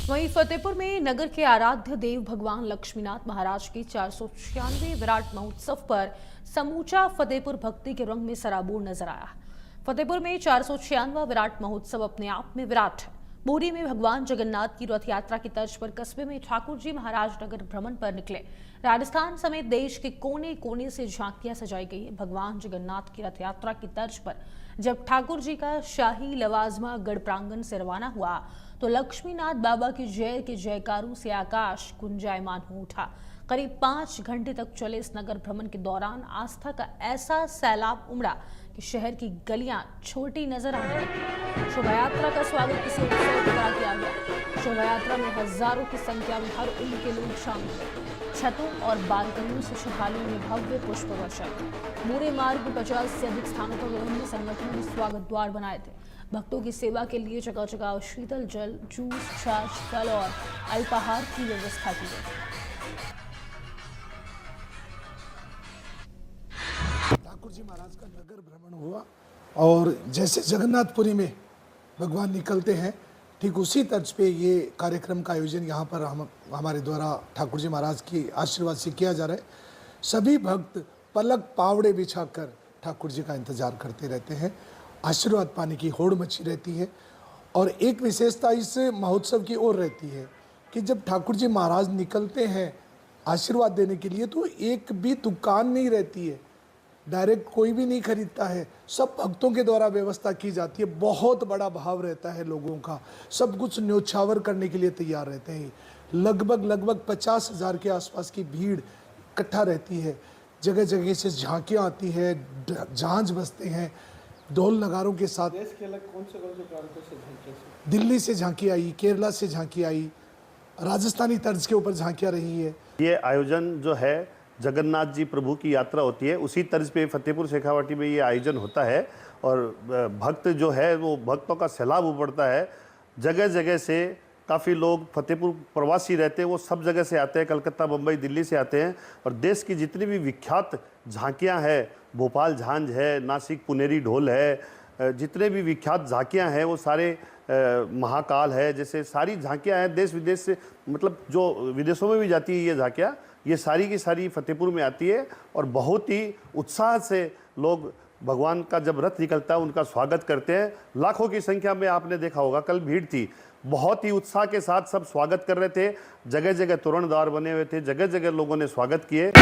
वहीं फतेहपुर में नगर के आराध्य देव भगवान लक्ष्मीनाथ महाराज की 496वें विराट महोत्सव पर समूचा फतेहपुर भक्ति के रंग में सराबोर नजर आया। फतेहपुर में 496वां विराट महोत्सव अपने आप में विराट है। बोरी में भगवान जगन्नाथ की रथ यात्रा की तर्ज पर कस्बे में ठाकुर जी महाराज नगर भ्रमण पर निकले। राजस्थान समेत देश के कोने कोने से झांकियां सजाई गई है। भगवान जगन्नाथ की रथ यात्रा की तर्ज पर जब ठाकुर जी का शाही लवाजमा गढ़ प्रांगण से रवाना हुआ तो लक्ष्मीनाथ बाबा की जय के जयकारों से आकाश गुंजायमान हो उठा। करीब 5 घंटे तक चले इस नगर भ्रमण के दौरान आस्था का ऐसा सैलाब उमड़ा कि शहर की गलियां छोटी नजर आने लगी। शोभा यात्रा का स्वागत किसी उत्सव की तरह किया गया। शोभा यात्रा में हजारों की संख्या में हर उम्र के लोग शामिल हुए। छतों और बालकनियों से श्रद्धालुओं ने भव्य पुष्प वर्षा की। मूरे मार्ग में 50 से अधिक स्थानों पर विभिन्न संगठनों ने स्वागत द्वार बनाए थे। भक्तों की सेवा के लिए जगह जगह शीतल जल, जूस, छाछ, फल और अल्पाहार की व्यवस्था की गई। ठाकुर जी महाराज का नगर भ्रमण हुआ और जैसे जगन्नाथपुरी में भगवान निकलते हैं ठीक उसी तर्ज पे ये कार्यक्रम का आयोजन यहाँ पर हमारे द्वारा ठाकुर जी महाराज की आशीर्वाद से किया जा रहा है। सभी भक्त पलक पावड़े बिछाकर ठाकुर जी का इंतजार करते रहते हैं। आशीर्वाद पाने की होड़ मची रहती है और एक विशेषता इस महोत्सव की ओर रहती है कि जब ठाकुर जी महाराज निकलते हैं आशीर्वाद देने के लिए तो एक भी दुकान नहीं रहती है, डायरेक्ट कोई भी नहीं खरीदता है, सब भक्तों के द्वारा व्यवस्था की जाती है। बहुत बड़ा भाव रहता है लोगों का, सब कुछ न्योछावर करने के लिए तैयार रहते हैं। लगभग 50,000 के आसपास की भीड़ इकट्ठा रहती है। जगह जगह से झांकियाँ आती है, झांझ बजते हैं ढोल नगारों के साथ। देश के अलग कौन से प्रांतों से झांकियाँ? दिल्ली से झांकी आई, केरला से झांकी आई, राजस्थानी तर्ज के ऊपर झांकियाँ रही है। ये आयोजन जो है जगन्नाथ जी प्रभु की यात्रा होती है, उसी तर्ज पे फतेहपुर शेखावाटी में ये आयोजन होता है और भक्त जो है वो भक्तों का सैलाब उमड़ता है। जगह जगह से काफ़ी लोग फतेहपुर प्रवासी रहते हैं, वो सब जगह से आते हैं, कलकत्ता, मुंबई, दिल्ली से आते हैं और देश की जितनी भी विख्यात झांकियाँ हैं, भोपाल झांझ है, नासिक पुनेरी ढोल है, जितने भी विख्यात झांकियाँ हैं वो सारे महाकाल है, जैसे सारी झांकियाँ हैं देश विदेश से, मतलब जो विदेशों में भी जाती है ये झांकियाँ, ये सारी की सारी फतेहपुर में आती है और बहुत ही उत्साह से लोग भगवान का जब रथ निकलता है उनका स्वागत करते हैं। लाखों की संख्या में आपने देखा होगा, कल भीड़ थी, बहुत ही उत्साह के साथ सब स्वागत कर रहे थे। जगह जगह तोरण द्वार बने हुए थे, जगह जगह लोगों ने स्वागत किए।